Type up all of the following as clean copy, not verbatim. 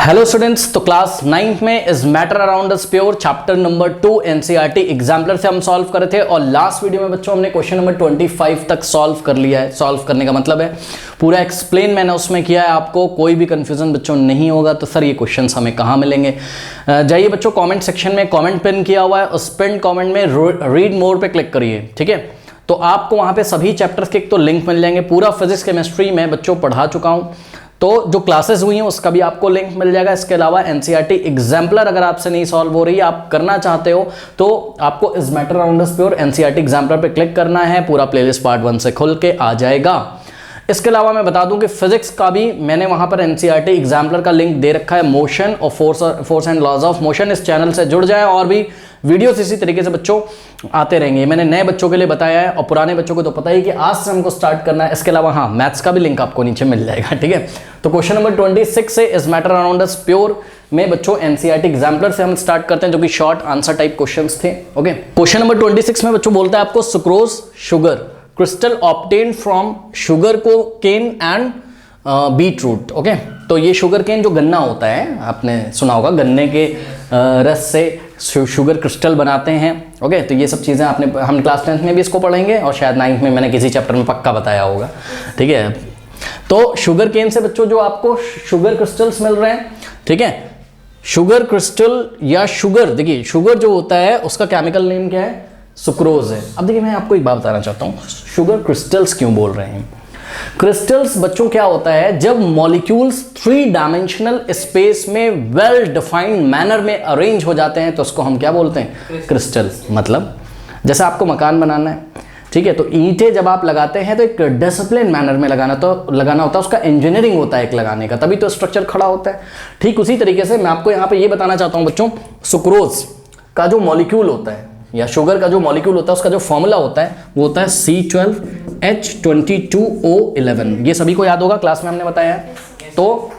Hello students, तो class 9th में is matter around us pure chapter number 2 NCERT exemplar से हम solve कर रहे थे और लास्ट वीडियो में बच्चों हमने क्वेश्चन नंबर 25 तक सॉल्व कर लिया है। सॉल्व करने का मतलब है पूरा एक्सप्लेन मैंने उसमें किया है, आपको कोई भी कंफ्यूजन बच्चों नहीं होगा। तो सर ये क्वेश्चंस हमें कहाँ मिलेंगे, जाइए बच्चों कमेंट सेक्शन में कमेंट पिन किया हुआ है, उस पिन कमेंट में रीड मोर पे क्लिक करिए, ठीक है। तो आपको वहाँ पे सभी चैप्टर्स के एक तो लिंक मिल जाएंगे। पूरा फिजिक्स केमिस्ट्री में बच्चों पढ़ा चुका हूँ, तो जो क्लासेस हुई हैं उसका भी आपको लिंक मिल जाएगा। इसके अलावा एनसीईआरटी एग्जाम्पलर अगर आपसे नहीं सॉल्व हो रही है, आप करना चाहते हो, तो आपको is matter around us pure NCERT exemplar पे क्लिक करना है, पूरा प्लेलिस्ट पार्ट 1 से खुल के आ जाएगा। इसके अलावा मैं बता दूं कि फिजिक्स का भी मैंने वहां पर एनसीईआरटी एग्जाम्पलर का लिंक दे रखा है, मोशन और force and laws of motion. इस चैनल से जुड़ जाए, और भी वीडियोस इसी तरीके से बच्चों आते रहेंगे। मैंने नए बच्चों के लिए बताया है और पुराने बच्चों को तो पता ही कि आज से हमको स्टार्ट करना है। इसके अलावा हाँ, मैथ्स का भी लिंक आपको नीचे मिल जाएगा, ठीक है। तो क्वेश्चन नंबर 26 से is matter around us pure में बच्चों एनसीईआरटी एग्जाम्पलर से हम स्टार्ट करते हैं, जो कि शॉर्ट आंसर टाइप क्वेश्चंस थे। ओके, क्वेश्चन नंबर 26 में बच्चों बोलता है आपको sucrose sugar crystal obtained from sugar को cane and beet root. Okay, तो ये शुगर केन जो गन्ना होता है, आपने सुना होगा गन्ने के रस से शुगर क्रिस्टल बनाते हैं। ओके, तो ये सब चीज़ें हम क्लास 10th में भी इसको पढ़ेंगे और शायद 9th में मैंने किसी चैप्टर में पक्का बताया होगा, ठीक है। तो शुगर केन से बच्चों जो आपको शुगर क्रिस्टल्स मिल रहे हैं, ठीक है। शुगर क्रिस्टल या शुगर, देखिए शुगर जो होता है उसका केमिकल नेम क्या है, सुक्रोज है। अब देखिए मैं आपको एक बात बताना चाहता हूँ, शुगर क्रिस्टल्स क्यों बोल रहे हैं। क्रिस्टल्स बच्चों क्या होता है, जब मॉलिक्यूल्स 3 डायमेंशनल स्पेस में वेल डिफाइंड मैनर में अरेंज हो जाते हैं तो उसको हम क्या बोलते हैं, क्रिस्टल्स। मतलब जैसे आपको मकान बनाना है, ठीक है, तो ईंटें जब आप लगाते हैं तो एक डिसिप्लिन मैनर में लगाना होता है, उसका इंजीनियरिंग होता है एक लगाने का, तभी तो स्ट्रक्चर खड़ा होता है। ठीक उसी तरीके से मैं आपको यहाँ पे ये बताना चाहता हूँ बच्चों, सुक्रोज का जो मॉलिक्यूल होता है या शुगर का जो मॉलिक्यूल होता है उसका जो फॉर्मूला होता है वो होता है C12H22O11। ये सभी को याद होगा, क्लास में हमने बताया है। तो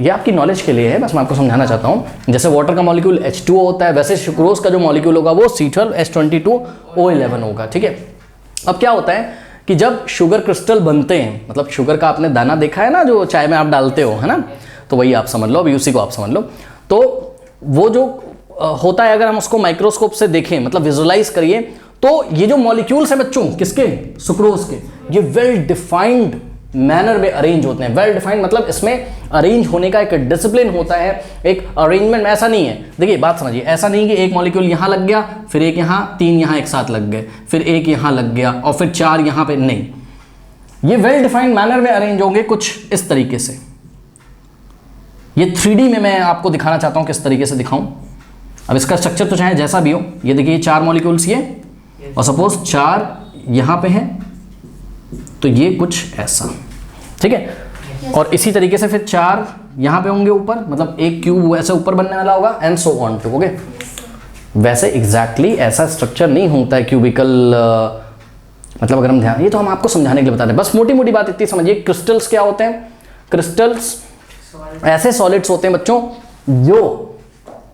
ये आपकी नॉलेज के लिए है, बस मैं आपको समझाना चाहता हूँ। जैसे वाटर का मॉलिक्यूल H2O होता है, वैसे सुक्रोज का जो मॉलिक्यूल होगा वो C12H22O11 होगा, ठीक है। अब क्या होता है कि जब शुगर क्रिस्टल बनते हैं, मतलब शुगर का आपने दाना देखा है ना, जो चाय में आप डालते हो, है ना, तो वही आप समझ लो, अभी उसी को आप समझ लो। तो वो जो होता है, अगर हम उसको माइक्रोस्कोप से देखें, मतलब विजुअलाइज करिए, तो ये जो मॉलिक्यूल्स हैं बच्चों किसके, सुक्रोज के, ये वेल डिफाइंड मैनर में अरेंज होते हैं। वेल डिफाइंड मतलब इसमें अरेंज होने का एक डिसिप्लिन होता है, एक अरेंजमेंट। ऐसा नहीं है, देखिए बात समझिए, ऐसा नहीं कि एक मॉलिक्यूल यहाँ लग गया, फिर एक यहाँ, 3 यहाँ एक साथ लग गए, फिर एक यहाँ लग गया और फिर 4 यहाँ पे, नहीं। ये वेल डिफाइंड मैनर में अरेंज होंगे कुछ इस तरीके से। ये 3D में मैं आपको दिखाना चाहता हूँ, किस तरीके से दिखाऊं। अब इसका स्ट्रक्चर तो चाहे जैसा भी हो, ये देखिए 4 मॉलिक्यूल्स ये, और सपोज 4 यहाँ पे हैं, तो ये कुछ ऐसा, ठीक है। और इसी तरीके से फिर 4 यहाँ पे होंगे ऊपर, मतलब एक क्यूब ऐसे ऊपर बनने वाला होगा, and so on too. Okay, वैसे एग्जैक्टली ऐसा स्ट्रक्चर नहीं होता है क्यूबिकल, मतलब अगर हम ध्यान, ये तो हम आपको समझाने के लिए बता रहे हैं, बस मोटी मोटी बात इतनी समझिए। क्रिस्टल्स क्या होते हैं, क्रिस्टल्स ऐसे सॉलिड्स होते हैं बच्चों जो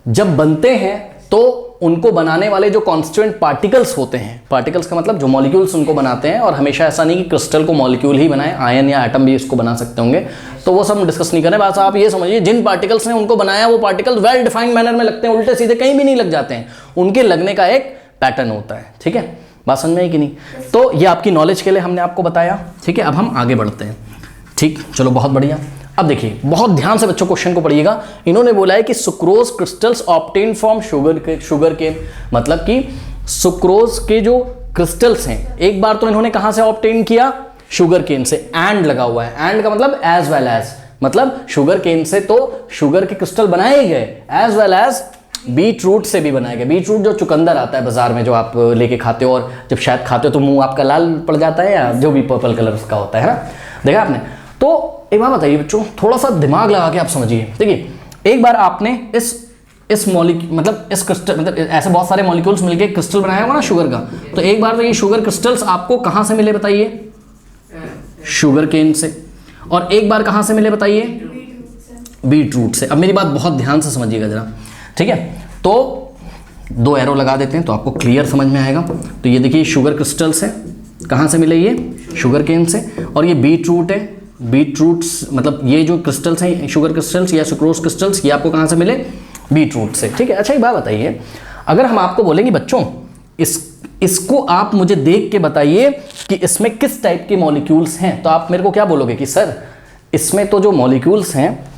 जब बनते हैं तो उनको बनाने वाले जो कॉन्स्टिट्यूएंट पार्टिकल्स होते हैं, पार्टिकल्स का मतलब जो मॉलिक्यूल्स उनको बनाते हैं, और हमेशा ऐसा नहीं कि क्रिस्टल को मॉलिक्यूल ही बनाए, आयन या एटम भी इसको बना सकते होंगे, तो वो सब डिस्कस नहीं करें। बस आप ये समझिए, जिन पार्टिकल्स ने उनको बनाया वो पार्टिकल वेल डिफाइंड मैनर में लगते हैं, उल्टे सीधे कहीं भी नहीं लग जाते हैं, उनके लगने का एक पैटर्न होता है, ठीक है। बात समझ में आई कि नहीं। तो ये आपकी नॉलेज के लिए हमने आपको बताया, ठीक है। अब हम आगे बढ़ते हैं, ठीक, चलो बहुत बढ़िया। अब देखिए बहुत ध्यान से बच्चों क्वेश्चन को पढ़िएगा। इन्होंने बोला है कि sucrose crystals obtain from sugar के, मतलब कि सुक्रोज के जो क्रिस्टल्स हैं, एक बार तो इन्होंने कहां से ऑब्टेन किया, शुगर केन से। एंड लगा हुआ है, एंड का मतलब एज वेल एज, मतलब शुगर केन से तो शुगर के क्रिस्टल बनाए गए, as well as beetroot से भी बनाए गए। बीट रूट जो चुकंदर आता है बाजार में, जो आप लेके खाते हो, और जब शायद खाते हो तो मुंह आपका लाल पड़ जाता है, या जो भी पर्पल कलर का होता है ना, देखा आपने। तो एक बात बताइए बच्चों, थोड़ा सा दिमाग लगा के आप समझिए। देखिए एक बार आपने इस मॉलिक्यूल, मतलब इस क्रिस्टल, मतलब ऐसे बहुत सारे मॉलिक्यूल्स मिलके क्रिस्टल बनाया होगा ना शुगर का, तो एक बार तो ये शुगर क्रिस्टल्स आपको कहां से मिले बताइए, शुगर केन से। और एक बार कहां से मिले बताइए, बीट रूट से। अब मेरी बात बहुत ध्यान से समझिएगा जरा, ठीक है। तो 2 एरो लगा देते हैं तो आपको क्लियर समझ में आएगा। तो ये देखिए शुगर क्रिस्टल्स है, कहां से मिले, ये शुगर केन से, और ये बीट रूट है, बीट रूट्स, मतलब ये जो क्रिस्टल्स हैं शुगर क्रिस्टल्स या सुक्रोज क्रिस्टल्स, ये आपको कहाँ से मिले? बीट रूट से, ठीक है। अच्छा एक बात बताइए, अगर हम आपको बोलेंगे बच्चों इसको आप मुझे देख के बताइए कि इसमें किस टाइप के मॉलिक्यूल्स हैं, तो आप मेरे को क्या बोलोगे कि सर इसमें तो जो मॉलिक्यूल्स हैं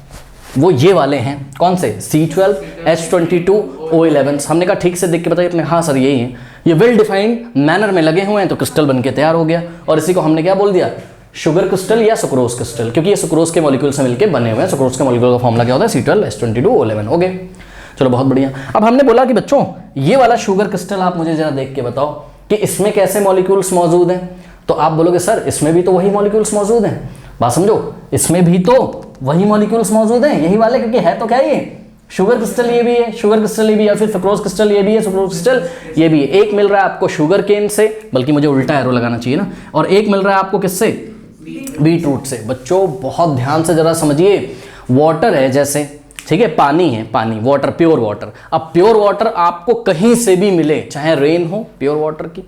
वो ये वाले हैं, कौन से? C12H22O11। हमने कहा ठीक से देख के बताइए अपने, हाँ सर यही है, ये वेल डिफाइंड मैनर में लगे हुए हैं, तो क्रिस्टल बन के तैयार हो गया। और इसी को हमने क्या बोल दिया? शुगर क्रिस्टल या सुक्रोज क्रिस्टल, क्योंकि ये सुक्रोज के मॉलिक्यूल से मिलकर बने हुए हैं। सुक्रोज के मॉलिक्यूल का फॉर्मूला क्या होता है? C12H22O11। हो गए, चलो बहुत बढ़िया। अब हमने बोला कि बच्चों ये वाला शुगर क्रिस्टल आप मुझे जरा देख के बताओ कि इसमें कैसे मॉलिक्यूल्स मौजूद हैं। तो आप बोलोगे सर इसमें भी तो वही मॉलिक्यूल्स मौजूद हैं। बात समझो, इसमें भी तो वही मॉलिक्यूल्स मौजूद हैं, यही वाले, क्योंकि है तो क्या ये शुगर क्रिस्टल, ये भी है शुगर क्रिस्टल, ये भी, या फिर सुक्रोज क्रिस्टल ये भी है, सुक्रोज क्रिस्टल ये भी है। एक मिल रहा है आपको शुगर केन से, बल्कि मुझे उल्टा एरो लगाना चाहिए ना, और एक मिल रहा है आपको किससे? बीट रूट से। बच्चों बहुत ध्यान से जरा समझिए, वाटर है जैसे, ठीक है, पानी है, पानी, वाटर, प्योर वाटर। अब प्योर वाटर आपको कहीं से भी मिले, चाहे रेन हो प्योर वाटर की,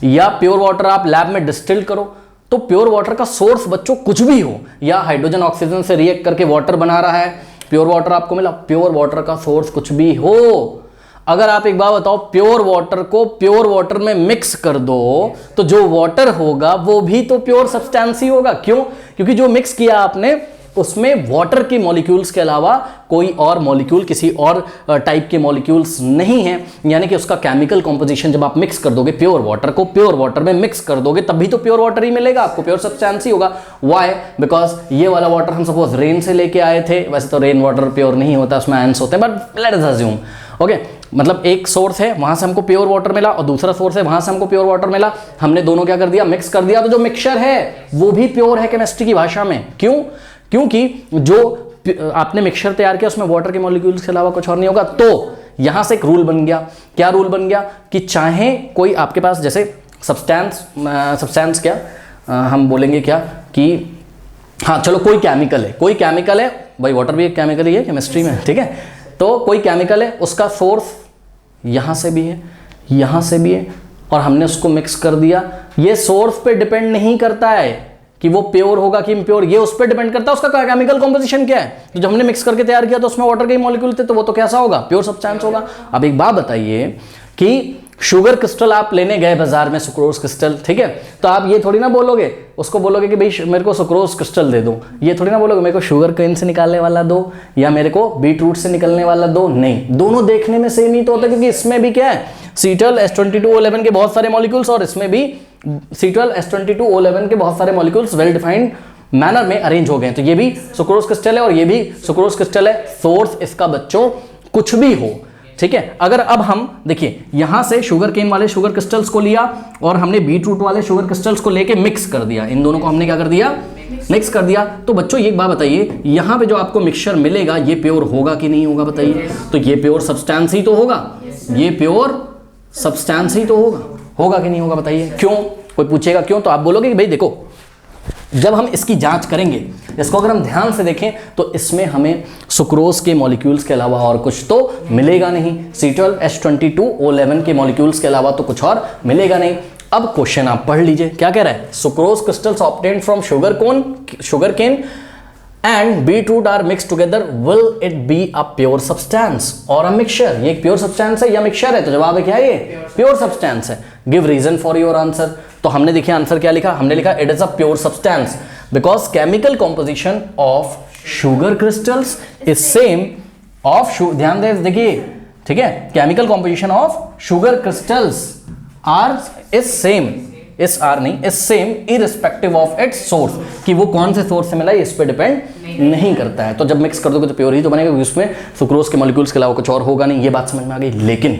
या प्योर वाटर आप लैब में डिस्टिल करो, तो प्योर वाटर का सोर्स बच्चों कुछ भी हो, या हाइड्रोजन ऑक्सीजन से रिएक्ट करके वाटर बना रहा है, प्योर वाटर आपको मिला, प्योर वाटर का सोर्स कुछ भी हो। अगर आप एक बात बताओ, प्योर वाटर को प्योर वाटर में मिक्स कर दो तो जो वाटर होगा वो भी तो प्योर सब्सटेंस ही होगा। क्यों? क्योंकि जो मिक्स किया आपने उसमें वाटर के मॉलिक्यूल्स के अलावा कोई और मॉलिक्यूल, किसी और टाइप के मॉलिक्यूल्स नहीं है, यानी कि उसका केमिकल कॉम्पोजिशन जब आप मिक्स कर दोगे प्योर वाटर को प्योर वाटर में मिक्स कर दोगे, तब भी तो प्योर वाटर ही मिलेगा आपको, प्योर सब्सटेंस ही होगा। व्हाई? बिकॉज ये वाला वाटर हम सपोज रेन से लेके आए थे, वैसे तो रेन वाटर प्योर नहीं होता, उसमें आयंस होते हैं, but let us assume, okay, मतलब एक सोर्स है वहां से हमको प्योर वाटर मिला और दूसरा सोर्स है वहां से हमको प्योर वाटर मिला, हमने दोनों क्या कर दिया? मिक्स कर दिया। तो जो मिक्सचर है वो भी प्योर है केमिस्ट्री की भाषा में। क्यों? क्योंकि जो आपने मिक्सचर तैयार किया उसमें वाटर के मॉलिक्यूल्स के अलावा कुछ और नहीं होगा। तो यहां से एक रूल बन गया। क्या रूल बन गया? कि चाहे कोई आपके पास जैसे सब्सटेंस क्या हम बोलेंगे क्या कि हाँ चलो कोई केमिकल है भाई, वाटर भी एक केमिकल ही है केमिस्ट्री में, ठीक है। तो कोई केमिकल है, उसका सोर्स यहां से भी है, यहां से भी है, और हमने उसको मिक्स कर दिया। ये सोर्स पे डिपेंड नहीं करता है कि वो प्योर होगा कि इम्प्योर, ये उस पर डिपेंड करता है उसका केमिकल कॉम्पोजिशन क्या है। तो जब हमने मिक्स करके तैयार किया तो उसमें वाटर के मॉलिक्यूल थे, तो वो तो कैसा होगा? प्योर सब्सटेंस होगा। अब एक बात बताइए कि शुगर क्रिस्टल आप लेने गए बाजार में, सुक्रोज क्रिस्टल, ठीक है, तो आप ये थोड़ी ना बोलोगे, उसको बोलोगे कि भाई मेरे को सुक्रोज क्रिस्टल दे दो, ये थोड़ी ना बोलोगे मेरे को शुगर केन से निकालने वाला दो या मेरे को बीट रूट से निकलने वाला दो। नहीं, दोनों देखने में सेम ही तो होता है, क्योंकि इसमें भी क्या है? C12H22O11 के बहुत सारे मॉलिक्यूल्स, और इसमें भी C12H22O11 के बहुत सारे मॉलिक्यूल्स वेल डिफाइंड मैनर में अरेंज हो गए हैं। तो ये भी सुक्रोज क्रिस्टल है और ये भी सुक्रोज क्रिस्टल है। सोर्स इसका बच्चों कुछ भी हो, ठीक है। अगर अब हम देखिए यहां से शुगर केन वाले शुगर क्रिस्टल्स को लिया और हमने बीट रूट वाले शुगर क्रिस्टल्स को लेके मिक्स कर दिया, इन दोनों को हमने क्या कर दिया? मिक्स कर दिया। तो बच्चों एक बात बताइए, यहां पे जो आपको मिक्सचर मिलेगा ये प्योर होगा कि नहीं होगा? बताइए। तो ये प्योर सब्सटेंस ही तो होगा, ये प्योर सब्सटेंस ही तो होगा कि नहीं होगा? बताइए। क्यों? कोई पूछेगा क्यों, तो आप बोलोगे कि भाई देखो, जब हम इसकी जांच करेंगे, इसको अगर हम ध्यान से देखें तो इसमें हमें सुक्रोज के मॉलिक्यूल्स के अलावा और कुछ तो मिलेगा नहीं, C12H22O11 के मॉलिक्यूल्स के अलावा तो कुछ और मिलेगा नहीं। अब क्वेश्चन आप पढ़ लीजिए, क्या कह रहा है? Sucrose crystals obtained from sugarcane and beet root are mixed together, will it be a pure substance or a mixture? ये एक प्योर सब्सटेंस है या मिक्सचर है? तो जवाब है क्या? ये प्योर सब्सटेंस है। Give reason for your answer. तो हमने देखिए आंसर क्या लिखा? हमने लिखा it is a pure substance because chemical composition of sugar crystals is same of, ध्यान दे देखिए, ठीक है, chemical composition of sugar crystals are is same, is are नहीं, is same irrespective of its source, कि वो कौन से सोर्स से मिला है इस पे डिपेंड नहीं करता है। तो जब मिक्स कर दोगे तो प्योर ही तो बनेगा, क्योंकि उसमें सुक्रोज के मॉलिक्यूल्स के अलावा कुछ और होगा नहीं। ये बात समझ में आ गई। लेकिन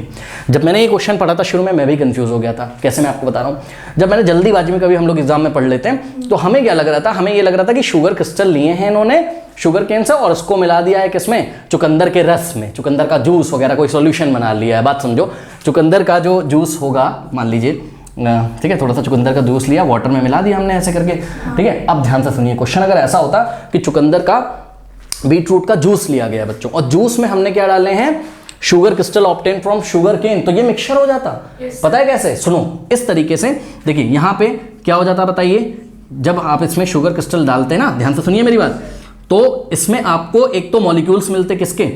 जब मैंने ये क्वेश्चन पढ़ा था शुरू में, मैं भी कंफ्यूज हो गया था। कैसे? मैं आपको बता रहा हूँ। जब मैंने जल्दीबाजी में, कभी हम लोग एग्जाम में पढ़ लेते हैं, तो हमें क्या लग रहा था? हमें ये लग रहा था कि शुगर क्रिस्टल लिए हैं इन्होंने शुगर केन से और उसको मिला दिया है किसमें? चुकंदर के रस में, चुकंदर का जूस वगैरह कोई सोल्यूशन बना लिया है। बात समझो, चुकंदर का जो जूस होगा, मान लीजिए, ठीक है, थोड़ा सा चुकंदर का जूस लिया, वाटर में मिला दिया हमने ऐसे करके, ठीक है। अब ध्यान से सुनिए, क्वेश्चन अगर ऐसा होता कि चुकंदर का बीट रूट का जूस लिया गया बच्चों, और जूस में हमने क्या डाले हैं? Sugar crystal obtain from sugarcane, तो ये मिक्सचर हो जाता। पता है कैसे? सुनो, इस तरीके से देखिए, यहां पे क्या हो जाता बताइए, जब आप इसमें शुगर क्रिस्टल डालते हैं ना, ध्यान से सुनिए मेरी बात, तो इसमें आपको एक तो मॉलिक्यूल्स मिलते किसके,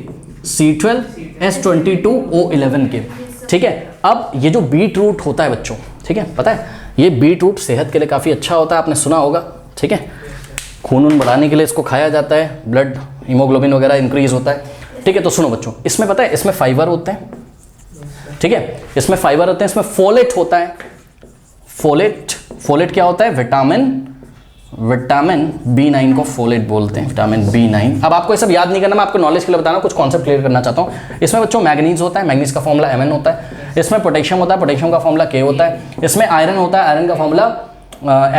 C12H22O11 के, ठीक है। अब ये जो बीट रूट होता है बच्चों, ठीक है, पता है ये बीट रूट सेहत के लिए काफ़ी अच्छा होता है, आपने सुना होगा, ठीक है। खून बढ़ाने के लिए इसको खाया जाता है, ब्लड हीमोग्लोबिन वगैरह इंक्रीज होता है, ठीक है। तो सुनो बच्चों, इसमें पता है इसमें फाइबर होते हैं, ठीक है, इसमें फाइबर होते हैं, इसमें फोलेट होता है। फोलेट क्या होता है, विटामिन B9 को फोलेट बोलते हैं, विटामिन B9। अब आपको ये सब याद नहीं करना, मैं आपको नॉलेज के लिए बता रहा हूँ, कुछ कॉन्सेप्ट क्लियर करना चाहता हूँ। इसमें बच्चों मैग्नीज होता है, मैग्नीज का फॉर्मूला Mn होता है। इसमें पोटेशियम होता है, पोटेशियम का फॉर्मूला K होता है। इसमें आयरन होता है, आयरन का फॉर्मूला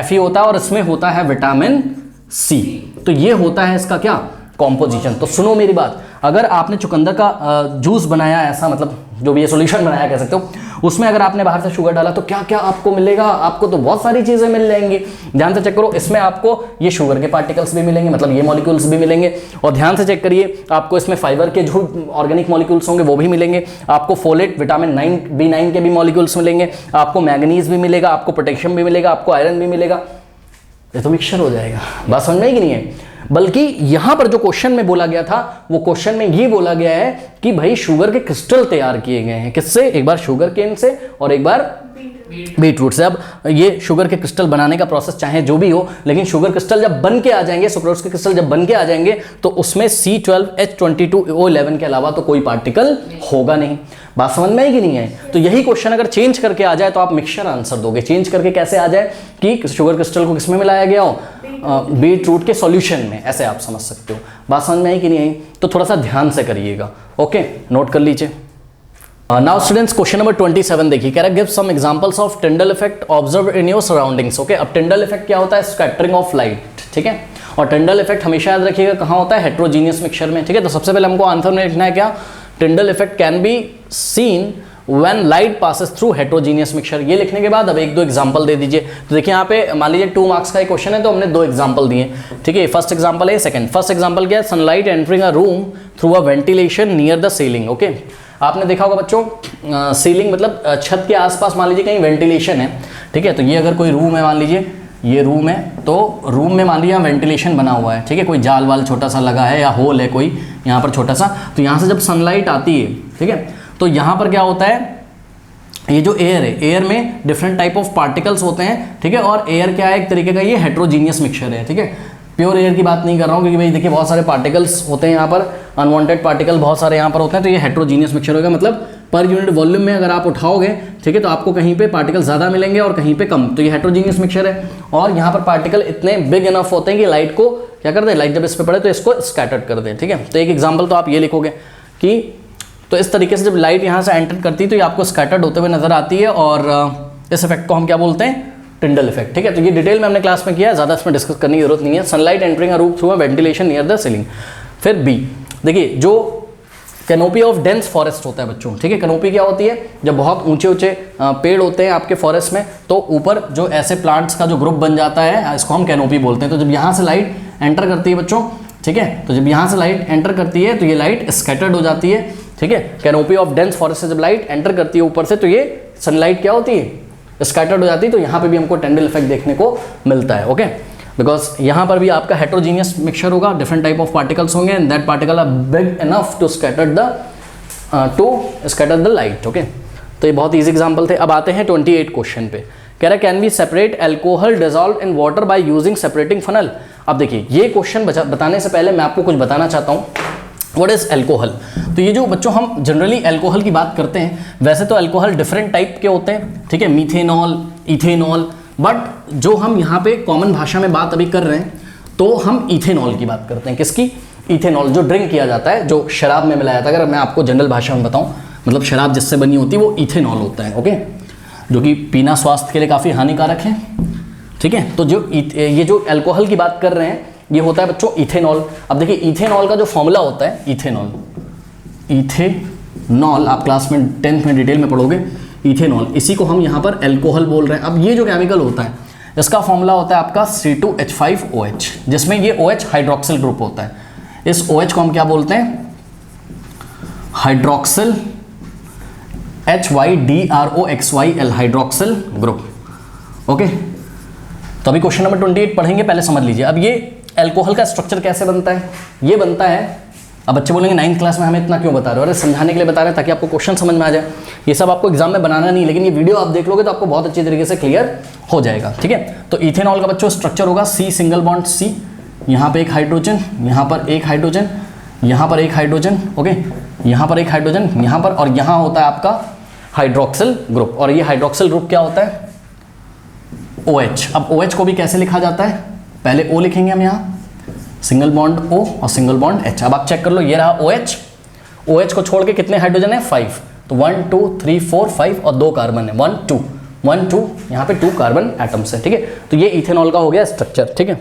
Fe होता है। और इसमें होता है विटामिन C। तो ये होता है इसका क्या, कॉम्पोजिशन। तो सुनो मेरी बात, अगर आपने चुकंदर का जूस बनाया, ऐसा मतलब जो भी ये सॉल्यूशन बनाया कह सकते हो, उसमें अगर आपने बाहर से शुगर डाला तो क्या क्या आपको मिलेगा, आपको तो बहुत सारी चीज़ें मिल जाएंगी। ध्यान से चेक करो, इसमें आपको ये शुगर के पार्टिकल्स भी मिलेंगे, मतलब ये मॉलिक्यूल्स भी मिलेंगे। और ध्यान से चेक करिए, आपको इसमें फाइबर के जो ऑर्गेनिक मॉलिक्यूल्स होंगे वो भी मिलेंगे, आपको फोलेट विटामिन B9 के भी मॉलिक्यूल्स मिलेंगे, आपको मैग्नीज भी मिलेगा, आपको पोटेशियम भी मिलेगा, आपको आयरन भी मिलेगा। ये तो मिक्सचर हो जाएगा, बात समझ में आई कि नहीं है। बल्कि यहां पर जो क्वेश्चन में बोला गया था, वो क्वेश्चन में ये बोला गया है कि भाई शुगर के क्रिस्टल तैयार किए गए हैं, किससे, एक बार शुगर केन से और एक बार बीट रूट से। अब ये शुगर के क्रिस्टल बनाने का प्रोसेस चाहे जो भी हो, लेकिन शुगर क्रिस्टल जब बन के आ जाएंगे, सुक्रोज के क्रिस्टल जब बन के आ जाएंगे, तो उसमें C12H22O11 के अलावा तो कोई पार्टिकल होगा नहीं। बात समझ में आई कि नहीं है। तो यही क्वेश्चन अगर चेंज करके आ जाए तो आप मिक्सचर आंसर दोगे। चेंज करके कैसे आ जाए कि शुगर क्रिस्टल को किसमें मिलाया गया हो, बीट रूट के सॉल्यूशन में, ऐसे आप समझ सकते हो। बात समझ में आई कि नहीं आई, तो थोड़ा सा ध्यान से करिएगा, ओके, नोट कर लीजिए। नाउ स्टूडेंट्स, क्वेश्चन नंबर 27 देखिए, कह रहा है give some examples of Tyndall effect observe in your surroundings. Okay, अब टिंडल इफेक्ट क्या होता है, स्कैटरिंग ऑफ लाइट, ठीक है। और टिंडल इफेक्ट हमेशा याद रखिएगा कहाँ होता है, हेट्रोजीनियस मिक्सचर में, ठीक है। तो सबसे पहले हमको आंसर में लिखना है क्या, Tyndall effect can be seen when light passes through heterogeneous mixture. ये लिखने के बाद अब एक दो एग्जांपल दे दीजिए। तो देखिए यहाँ पे मान लीजिए 2 मार्क्स का एक क्वेश्चन है, तो हमने 2 एग्जांपल दिए, ठीक है। फर्स्ट एग्जांपल है, सेकंड। फर्स्ट एग्जांपल क्या है, sunlight entering a room through a ventilation near the ceiling. Okay, आपने देखा होगा बच्चों, सीलिंग मतलब छत के आसपास मान लीजिए कहीं वेंटिलेशन है, ठीक है। तो ये अगर कोई रूम है, मान लीजिए ये रूम है, तो रूम में मान लीजिए वेंटिलेशन बना हुआ है, ठीक है। कोई जाल वाल छोटा सा लगा है या होल है कोई यहाँ पर छोटा सा, तो यहाँ से जब सनलाइट आती है, ठीक है, तो यहाँ पर क्या होता है, ये जो एयर है, एयर में डिफरेंट टाइप ऑफ पार्टिकल्स होते हैं, ठीक है। और एयर क्या है, एक तरीके का ये हेट्रोजीनियस मिक्सचर है, ठीक है। प्योर एयर की बात नहीं कर रहा हूँ, क्योंकि भाई देखिए बहुत सारे पार्टिकल्स होते हैं यहाँ पर, अनवांटेड पार्टिकल बहुत सारे यहाँ पर होते हैं। तो ये हेट्रोजीनियस मिक्सचर होगा, मतलब पर यूनिट वॉल्यूम में अगर आप उठाओगे, ठीक है, तो आपको कहीं पे पार्टिकल ज़्यादा मिलेंगे और कहीं पे कम। तो ये हेट्रोजीनियस मिक्सचर है। और यहाँ पर पार्टिकल इतने बिग इनफ होते हैं कि लाइट को क्या कर दें, लाइट जब इस पर पड़े तो इसको स्कैटर्ड कर दें, ठीक है। तो एक एग्जाम्पल तो आप ये लिखोगे कि तो इस तरीके से जब लाइट यहाँ से एंटर करती है तो ये आपको स्कैटर्ड होते हुए नजर आती है, और इस इफेक्ट को हम क्या बोलते हैं, टिंडल इफेक्ट, ठीक है। तो ये डिटेल में हमने क्लास में किया है, ज़्यादा इसमें डिस्कस करने की जरूरत नहीं है। Sunlight entering a room through a ventilation near the ceiling. फिर बी, देखिए जो कैनोपी ऑफ डेंस फॉरेस्ट होता है बच्चों, ठीक है। कैनोपी क्या होती है, जब बहुत ऊंचे ऊंचे पेड़ होते हैं आपके फॉरेस्ट में, तो ऊपर जो ऐसे प्लांट्स का जो ग्रुप बन जाता है, इसको हम कैनोपी बोलते हैं। तो जब यहाँ से लाइट एंटर करती है बच्चों, ठीक है, तो जब यहाँ से लाइट एंटर करती है तो ये लाइट स्कैटर्ड हो जाती है, ठीक है। कैनोपी ऑफ डेंस फॉरेस्ट से जब लाइट एंटर करती है ऊपर से, तो ये सनलाइट क्या होती है, स्कैटर्ड हो जाती है। तो यहाँ पे भी हमको टिंडल इफेक्ट देखने को मिलता है, ओके। बिकॉज यहाँ पर भी आपका हेट्रोजीनियस मिक्सचर होगा, डिफरेंट टाइप ऑफ पार्टिकल्स होंगे, and that particle are big enough to scatter the light, okay. तो ये बहुत ईजी एग्जाम्पल थे। अब आते हैं 28 क्वेश्चन पे, कह रहा है can we separate alcohol dissolve in water by using separating funnel. अब देखिए ये क्वेश्चन बताने से पहले मैं आपको कुछ बताना चाहता हूँ, व्हाट इज एल्कोहल। तो ये जो बच्चों हम जनरली एल्कोहल की बात करते हैं, वैसे तो एल्कोहल डिफरेंट टाइप के होते हैं, ठीक है, मीथेनॉल, इथेनॉल, बट जो हम यहाँ पे कॉमन भाषा में बात अभी कर रहे हैं, तो हम इथेनॉल की बात करते हैं। किसकी, इथेनॉल, जो ड्रिंक किया जाता है, जो शराब में मिलाया जाता है। अगर मैं आपको जनरल भाषा में बताऊँ, मतलब शराब जिससे बनी होती है वो इथेनॉल होता है, ओके, जो कि पीना स्वास्थ्य के लिए काफ़ी हानिकारक है, ठीक है। तो जो ये जो एल्कोहल की बात कर रहे हैं, ये होता है बच्चों इथेनॉल। अब देखिए इथेनॉल का जो फॉर्मूला होता है, इथेनॉल आप क्लास में 10th में डिटेल में पढ़ोगे, इथेनॉल, इसी को हम यहाँ पर एल्कोहल बोल रहे हैं। अब ये जो केमिकल होता है, इसका फॉर्मूला होता है आपका C2H5OH, जिसमें ये OH हाइड्रोक्सिल ग्रुप होता है। इस OH को हम क्या बोलते हैं, hydroxyl, HYDROXYL, hydroxyl group, okay. तो अभी क्वेश्चन नंबर 28 पढ़ेंगे, पहले समझ लीजिए। अब ये अल्कोहल का स्ट्रक्चर कैसे बनता है, ये बनता है। अब बच्चे बोलेंगे 9th क्लास में हमें इतना क्यों बता रहे हो? अरे समझाने के लिए बता रहे हैं ताकि आपको क्वेश्चन समझ में आ जाए। ये सब आपको एग्जाम में बनाना नहीं, लेकिन ये वीडियो आप देख लोगे तो आपको बहुत अच्छी तरीके से क्लियर हो जाएगा, ठीक है। तो इथेनॉल का बच्चों स्ट्रक्चर होगा C सिंगल बॉन्ड C, यहाँ पे एक हाइड्रोजन, यहाँ पर एक हाइड्रोजन, यहाँ पर एक हाइड्रोजन, ओके, यहाँ पर एक हाइड्रोजन, यहाँ पर, और यहाँ होता है आपका हाइड्रोक्सिल ग्रुप। और ये हाइड्रोक्सिल ग्रुप क्या होता है? OH। अब OH को भी कैसे लिखा जाता है? पहले O लिखेंगे हम यहाँ, सिंगल बॉन्ड O और सिंगल बॉन्ड H। अब आप चेक कर लो, ये रहा OH। OH को छोड़ के कितने हाइड्रोजन है? 5। तो 1 2 3 4 5 और 2 कार्बन है, 1 2 1 2, यहाँ पे 2 कार्बन एटम्स है, ठीक है। तो ये इथेनॉल का हो गया स्ट्रक्चर, ठीक है।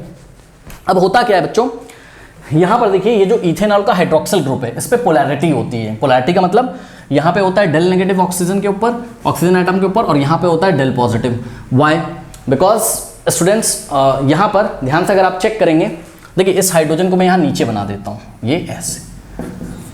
अब होता क्या है बच्चों, यहाँ पर देखिए, ये जो इथेनॉल का हाइड्रोक्सिल ग्रुप है, इस पर पोलैरिटी होती है। पोलैरिटी का मतलब यहाँ पे होता है डेल नेगेटिव ऑक्सीजन के ऊपर, ऑक्सीजन एटम के ऊपर, और यहाँ पे होता है del positive. Why? Because students यहाँ पर ध्यान से अगर आप चेक करेंगे, देखिए इस हाइड्रोजन को मैं यहाँ नीचे बना देता हूँ, ये ऐसे,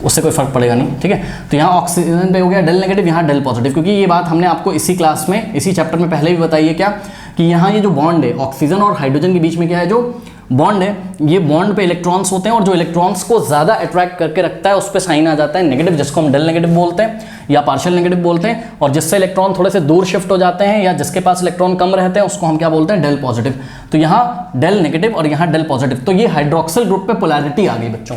उससे कोई फर्क पड़ेगा नहीं, ठीक है। तो यहाँ ऑक्सीजन पे हो गया डेल नेगेटिव, यहाँ डेल पॉजिटिव, क्योंकि ये बात हमने आपको इसी क्लास में, इसी चैप्टर में पहले भी बताई है क्या, कि यहाँ ये जो बॉन्ड है ऑक्सीजन और हाइड्रोजन के बीच में क्या है, जो बॉन्ड है, ये बॉन्ड पे इलेक्ट्रॉन्स होते हैं, और जो इलेक्ट्रॉन्स को ज़्यादा अट्रैक्ट करके रखता है उस पर साइन आ जाता है नेगेटिव, जिसको हम डेल नेगेटिव बोलते हैं या पार्शियल नेगेटिव बोलते हैं। और जिससे इलेक्ट्रॉन थोड़े से दूर शिफ्ट हो जाते हैं या जिसके पास इलेक्ट्रॉन कम रहते हैं उसको हम क्या बोलते हैं? Del positive. तो यहाँ डेल नेगेटिव और यहाँ डेल पॉजिटिव। तो ये हाइड्रोक्सिल ग्रुप पे पोलैरिटी आ गई बच्चों,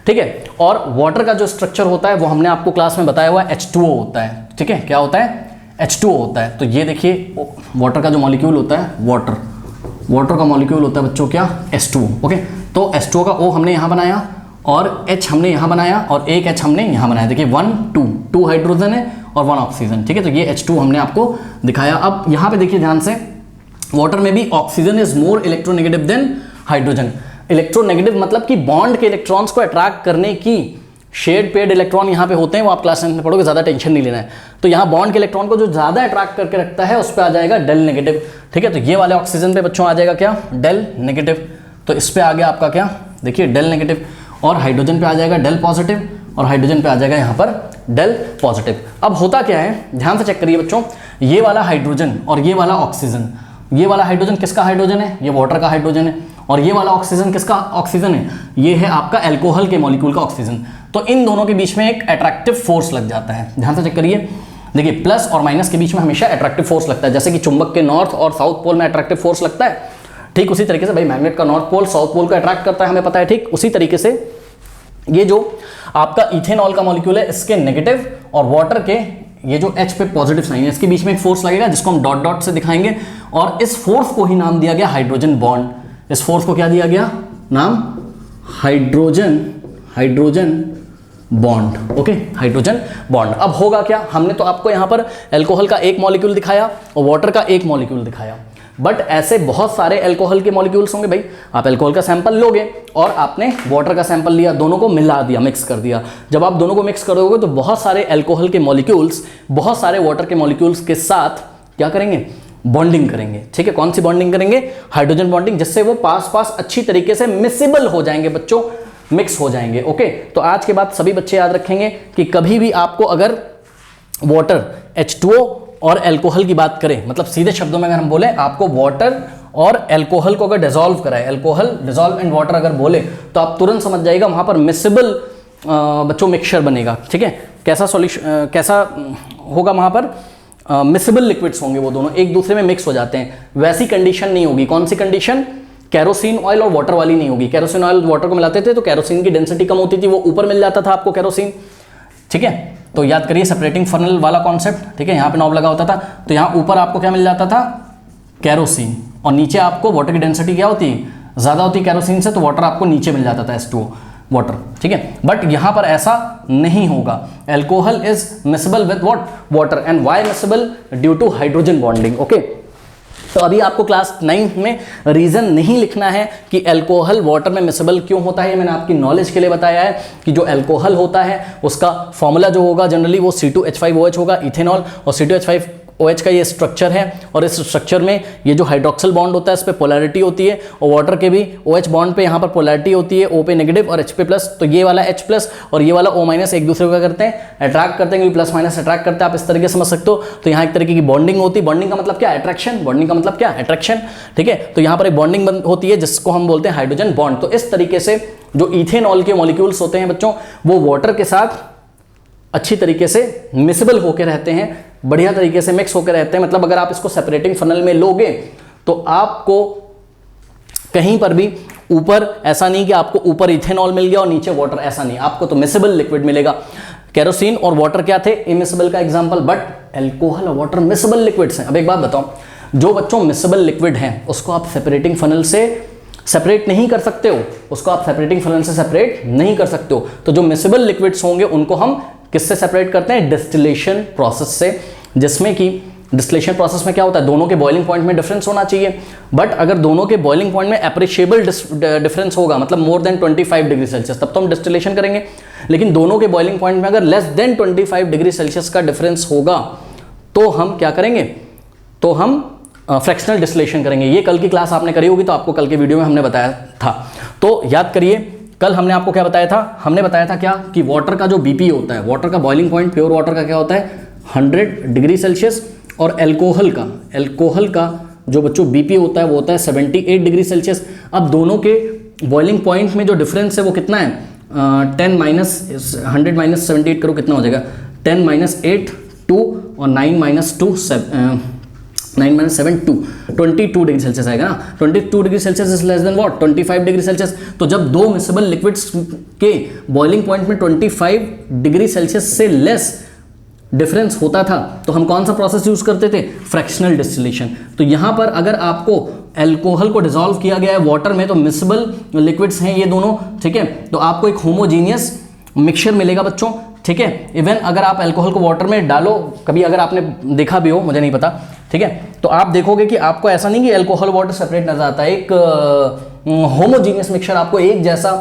ठीक है। और वाटर का जो स्ट्रक्चर होता है वो हमने आपको क्लास में बताया हुआ है, H2O होता है, ठीक है। क्या होता है? H2O होता है। तो ये देखिए वाटर का जो मॉलिक्यूल होता है, वाटर का मॉलिक्यूल होता है बच्चों क्या? H2O, okay. तो H2O का O हमने यहाँ बनाया और H हमने यहाँ बनाया और एक H हमने यहाँ बनाया। देखिए 1 2 हाइड्रोजन है और 1 ऑक्सीजन, ठीक है। तो ये H2 हमने आपको दिखाया। अब यहाँ पे देखिए ध्यान से, वाटर में भी oxygen is more electronegative than hydrogen. Electronegative मतलब कि बॉन्ड के इलेक्ट्रॉन्स को अट्रैक्ट करने की शेड पेड इलेक्ट्रॉन यहाँ पे होते हैं, वो आप क्लास में पढ़ोगे, ज़्यादा टेंशन नहीं लेना है। तो यहाँ बॉन्ड के इलेक्ट्रॉन को जो ज़्यादा अट्रैक्ट करके रखता है उस पर आ जाएगा डेल नेगेटिव, ठीक है। तो ये वाले ऑक्सीजन पे बच्चों आ जाएगा क्या? Del negative. तो इस पे आ गया आपका क्या? देखिए डेल नेगेटिव। और हाइड्रोजन पे आ जाएगा डेल पॉजिटिव, और हाइड्रोजन पे आ जाएगा यहाँ पर डेल पॉजिटिव। अब होता क्या है, ध्यान से चेक करिए बच्चों, ये वाला हाइड्रोजन और ये वाला ऑक्सीजन, ये वाला हाइड्रोजन किसका हाइड्रोजन है? ये वाटर का हाइड्रोजन है। और ये वाला ऑक्सीजन किसका ऑक्सीजन है? ये है आपका अल्कोहल के मॉलिक्यूल का ऑक्सीजन। तो इन दोनों के बीच में एक अट्रैक्टिव फोर्स लग जाता है। ध्यान से चेक करिए, देखिए प्लस और माइनस के बीच में हमेशा अट्रैक्टिव फोर्स लगता है। जैसे कि चुंबक के नॉर्थ और साउथ पोल में अट्रैक्टिव फोर्स लगता है, ठीक उसी तरीके से भाई मैग्नेट का नॉर्थ पोल साउथ पोल को अट्रैक्ट करता है, हमें पता है। ठीक उसी तरीके से ये जो आपका इथेनॉल का मॉलिक्यूल है, इसके नेगेटिव और वाटर के ये जो H पे पॉजिटिव साइन है, इसके बीच में एक फोर्स लगेगा जिसको हम डॉट डॉट से दिखाएंगे, और इस फोर्स को ही नाम दिया गया हाइड्रोजन बॉन्ड। इस फोर्स को क्या दिया गया नाम? Hydrogen bond, okay, hydrogen bond. अब होगा क्या, हमने तो आपको यहाँ पर अल्कोहल का एक मॉलिक्यूल दिखाया और वाटर का एक मॉलिक्यूल दिखाया, बट ऐसे बहुत सारे अल्कोहल के मॉलिक्यूल्स होंगे भाई। आप अल्कोहल का सैंपल लोगे और आपने वाटर का सैंपल लिया, दोनों को मिला दिया, मिक्स कर दिया। जब आप दोनों को मिक्स करोगे तो बहुत सारे अल्कोहल के मॉलिक्यूल्स बहुत सारे वाटर के मॉलिक्यूल्स के साथ क्या करेंगे? बॉन्डिंग करेंगे, ठीक है। कौन सी बॉन्डिंग करेंगे? हाइड्रोजन बॉन्डिंग, जिससे वो पास पास अच्छी तरीके से मिसिबल हो जाएंगे बच्चों, मिक्स हो जाएंगे, ओके। तो आज के बाद सभी बच्चे याद रखेंगे कि कभी भी आपको अगर वाटर H2O और अल्कोहल की बात करें, मतलब सीधे शब्दों में अगर हम बोले, आपको वाटर और अल्कोहल को अगर डिसॉल्व कराए, अल्कोहल डिसॉल्व इन वाटर अगर बोले, तो आप तुरंत समझ जाइएगा वहां पर मिसिबल बच्चों मिक्सचर बनेगा, ठीक है। कैसा सॉल्यूशन, कैसा होगा वहां पर? मिसिबल लिक्विड्स होंगे, वो दोनों एक दूसरे में मिक्स हो जाते हैं। वैसी कंडीशन नहीं होगी। कौन सी कंडीशन? कैरोसिन ऑयल और वाटर वाली नहीं होगी। कैरोसिन ऑयल वाटर को मिलाते थे तो कैरोसिन की डेंसिटी कम होती थी, वो ऊपर मिल जाता था आपको कैरोसिन, ठीक है। तो याद करिए सेपरेटिंग फनल वाला कॉन्सेप्ट, ठीक है। यहाँ पे नॉब लगा होता था, तो यहाँ ऊपर आपको क्या मिल जाता था? कैरोसिन, और नीचे आपको वाटर की डेंसिटी क्या होती है? ज़्यादा होती है कैरोसिन से, तो वाटर आपको नीचे मिल जाता था, H2O वाटर, ठीक है। बट यहाँ पर ऐसा नहीं होगा। Alcohol is miscible with what? Water. And why miscible? Due to hydrogen bonding, okay. तो अभी आपको क्लास 9 में रीजन नहीं लिखना है कि अल्कोहल वाटर में मिसिबल क्यों होता है। मैंने आपकी नॉलेज के लिए बताया है कि जो अल्कोहल होता है उसका फॉर्मूला जो होगा जनरली वो C2H5OH होगा, इथेनॉल, और C2H5 OH का ये स्ट्रक्चर है और इस स्ट्रक्चर में ये जो हाइड्रोक्सिल बॉन्ड होता है इस पे पोलैरिटी होती है, और वाटर के भी OH बॉन्ड पे यहाँ पर पोलैरिटी होती है, O पे नेगेटिव और H पे प्लस। तो ये वाला H प्लस और ये वाला O माइनस एक दूसरे को क्या करते हैं, अट्रैक्ट करते हैं, क्योंकि प्लस माइनस अट्रैक्ट करते हैं, आप इस तरीके से समझ सकते हो। तो यहाँ एक तरीके की बॉन्डिंग होती है। बॉन्डिंग का मतलब क्या, अट्रैक्शन। बॉन्डिंग का मतलब क्या, अट्रैक्शन, ठीक है। तो यहाँ पर एक बॉन्डिंग होती है जिसको हम बोलते हैं हाइड्रोजन बॉन्ड। तो इस तरीके से जो इथेनॉल के मॉलिक्यूल्स होते हैं बच्चों, वो वाटर के साथ अच्छी तरीके से मिसेबल होकर रहते हैं, बढ़िया तरीके से मिक्स होकर रहते हैं। मतलब अगर आप इसको सेपरेटिंग फनल में लोगे तो आपको कहीं पर भी ऊपर ऐसा नहीं कि आपको ऊपर इथेनॉल मिल गया और नीचे वाटर, ऐसा नहीं, आपको तो मिसेबल लिक्विड मिलेगा। केरोसिन और वाटर क्या थे, इमिसेबल का एग्जांपल, बट अल्कोहल और वाटर मिसेबल लिक्विड्स हैं। अब एक बात बताओ, जो बच्चों मिसेबल लिक्विड हैं उसको आप सेपरेटिंग फनल से सेपरेट नहीं कर सकते हो, उसको आप सेपरेटिंग फनल से सेपरेट नहीं कर सकते हो। तो जो मिसेबल लिक्विड्स होंगे उनको हम किससे सेपरेट करते हैं, डिस्टिलेशन प्रोसेस से, जिसमें कि डिस्टिलेशन प्रोसेस में क्या होता है, दोनों के बॉइलिंग पॉइंट में डिफरेंस होना चाहिए। बट अगर दोनों के बॉइलिंग पॉइंट में अप्रिशिएबल डिफरेंस होगा, मतलब मोर देन 25 डिग्री सेल्सियस, तब तो हम डिस्टिलेशन करेंगे। लेकिन दोनों के बॉइलिंग पॉइंट में अगर लेस देन 25 डिग्री सेल्सियस का डिफरेंस होगा तो हम क्या करेंगे, तो हम फ्रैक्शनल डिस्टिलेशन करेंगे। ये कल की क्लास आपने करी होगी, तो आपको कल के वीडियो में हमने बताया था। तो याद करिए, कल हमने आपको क्या बताया था, हमने बताया था क्या कि वाटर का जो BP होता है, वाटर का बॉइलिंग पॉइंट प्योर वाटर का क्या होता है 100 डिग्री सेल्सियस, और अल्कोहल का जो बच्चों BP होता है वो होता है 78 डिग्री सेल्सियस। अब दोनों के बॉइलिंग पॉइंट में जो डिफरेंस है वो कितना है, 10 माइनस 100 माइनस 78 करो, कितना हो जाएगा 10 माइनस 8 2 और 9 माइनस 2 9 माइनस 7 2, 22 डिग्री सेल्सियस आएगा ना। 22 degree Celsius is less than what, 25 degree Celsius. तो जब दो मिसेबल लिक्विड्स के बॉइलिंग पॉइंट में 25 डिग्री सेल्सियस से लेस डिफरेंस होता था तो हम कौन सा प्रोसेस यूज करते थे, फ्रैक्शनल डिस्टिलेशन। तो यहां पर अगर आपको अल्कोहल को डिसॉल्व किया गया है वाटर में, तो मिसेबल लिक्विड्स हैं ये दोनों, ठीक है, तो आपको एक होमोजीनियस मिक्सचर मिलेगा बच्चों, ठीक है। इवन अगर आप अल्कोहल को वाटर में डालो, कभी अगर आपने देखा भी हो, मुझे नहीं पता, ठीक है, तो आप देखोगे कि आपको ऐसा नहीं कि अल्कोहल वाटर सेपरेट नजर आता है, एक होमोजीनियस मिक्सचर, आपको एक जैसा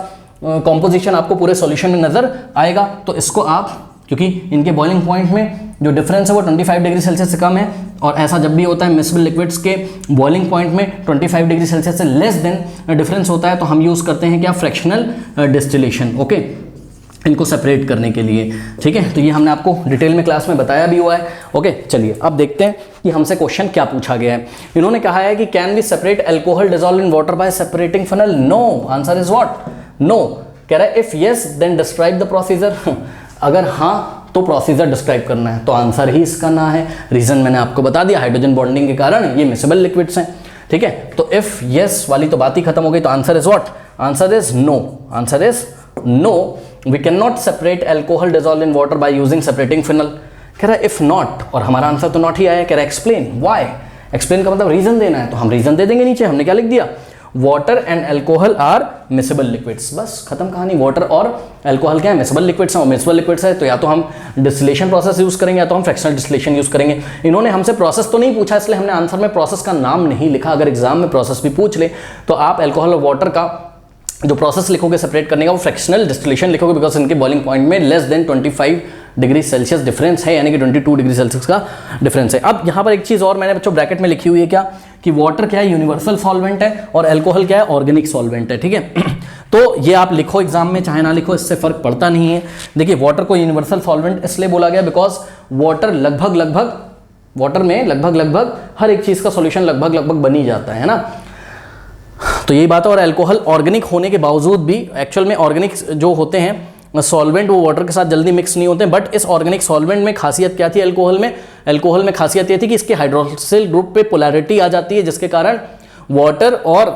कॉम्पोजिशन आपको पूरे सॉल्यूशन में नजर आएगा। तो इसको आप, क्योंकि इनके बॉइलिंग पॉइंट में जो डिफरेंस है वो 25 डिग्री सेल्सियस से कम है, और ऐसा जब भी होता है मिसेबल लिक्विड्स के बॉइलिंग पॉइंट में 25 डिग्री सेल्सियस से लेस देन डिफरेंस होता है, तो हम यूज करते हैं क्या, फ्रैक्शनल डिस्टिलेशन, ओके, इनको सेपरेट करने के लिए, ठीक है। तो ये हमने आपको डिटेल में क्लास में बताया भी हुआ है, ओके। चलिए अब देखते हैं कि हमसे क्वेश्चन क्या पूछा गया है। इन्होंने कहा है कि can we separate alcohol dissolve in water by separating funnel, no, answer is what, no. कह रहा है if yes then describe the procedure, अगर हाँ तो प्रोसीजर डिस्क्राइब करना है, तो आंसर ही इसका ना है। रीजन मैंने आपको बता दिया, हाइड्रोजन बॉन्डिंग के कारण ये मिसेबल लिक्विड्स हैं, ठीक है। तो इफ यस वाली तो बात ही खत्म हो गई, तो answer is what, answer is no, answer is no, we can not separate alcohol dissolve in water by using separating funnel. कह रहा है इफ नॉट, और हमारा आंसर तो नॉट ही आया। कह रहा है एक्सप्लेन व्हाई, एक्सप्लेन का मतलब रीजन देना है, तो हम रीजन दे देंगे नीचे। हमने क्या लिख दिया, water and alcohol are miscible liquids, बस खत्म कहानी। वाटर और अल्कोहल क्या है, मिसेबल लिक्विड्स हैं, और मिसेबल लिक्विड्स है तो या तो हम डिस्टिलेशन प्रोसेस यूज करेंगे या तो हम फ्रैक्शनल डिस्टिलेशन यूज करेंगे। इन्होंने हमसे प्रोसेस तो नहीं पूछा, इसलिए हमने आंसर में प्रोसेस का नाम नहीं लिखा। अगर एग्जाम में प्रोसेस भी पूछ ले तो आप अल्कोहल और वाटर का जो प्रोसेस लिखोगे सेपरेट करने का, वो फ्रैक्शनल डिस्टिलेशन लिखोगे, बिकॉज इनके बॉइलिंग पॉइंट में less than 25 degree Celsius difference है, यानी कि 22 डिग्री सेल्सियस का डिफरेंस है। अब यहाँ पर एक चीज़ और मैंने बच्चों ब्रैकेट में लिखी हुई है क्या, कि वाटर क्या है, यूनिवर्सल सॉल्वेंट है, और अल्कोहल क्या है, ऑर्गेनिक सॉल्वेंट है, ठीक है। तो ये आप लिखो एग्जाम में, चाहे ना लिखो, इससे फर्क पड़ता नहीं है। देखिए वाटर को यूनिवर्सल सॉल्वेंट इसलिए बोला गया बिकॉज वाटर वाटर में लगभग हर एक चीज़ का सॉल्यूशन लगभग बन ही जाता है ना, तो यही बात है। और अल्कोहल ऑर्गेनिक होने के बावजूद भी, एक्चुअल में ऑर्गेनिक जो होते हैं सॉल्वेंट, वो वाटर के साथ जल्दी मिक्स नहीं होते हैं, बट इस ऑर्गेनिक सॉल्वेंट में खासियत क्या थी, अल्कोहल में खासियत ये थी कि इसके हाइड्रोक्सिल ग्रुप पे पोलैरिटी आ जाती है, जिसके कारण वाटर और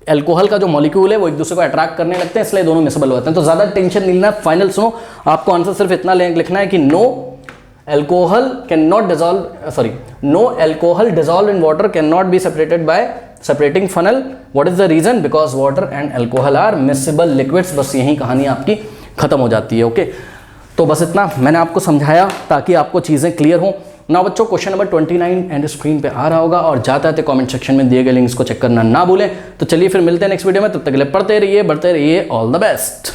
अल्कोहल का जो मॉलिक्यूल है वो एक दूसरे को अट्रैक्ट करने लगते हैं, इसलिए दोनों मिसेबल होते हैं। तो ज़्यादा टेंशन नहीं लेना, फाइनल सुनो, आपको आंसर सिर्फ इतना लिखना है कि no alcohol can not dissolve, sorry, no alcohol dissolve in water can not be separated by separating funnel. What is the reason, because water and alcohol are miscible liquids. बस यही कहानी आपकी खत्म हो जाती है, ओके। तो बस इतना मैंने आपको समझाया ताकि आपको चीज़ें क्लियर हो ना बच्चों। क्वेश्चन नंबर 29 एंड स्क्रीन पे आ रहा होगा, और जाते आते कमेंट सेक्शन में दिए गए लिंक्स को चेक करना ना भूलें। तो चलिए फिर मिलते हैं नेक्स्ट वीडियो में, तब तक के लिए पढ़ते रहिए, बढ़ते रहिए, ऑल द बेस्ट।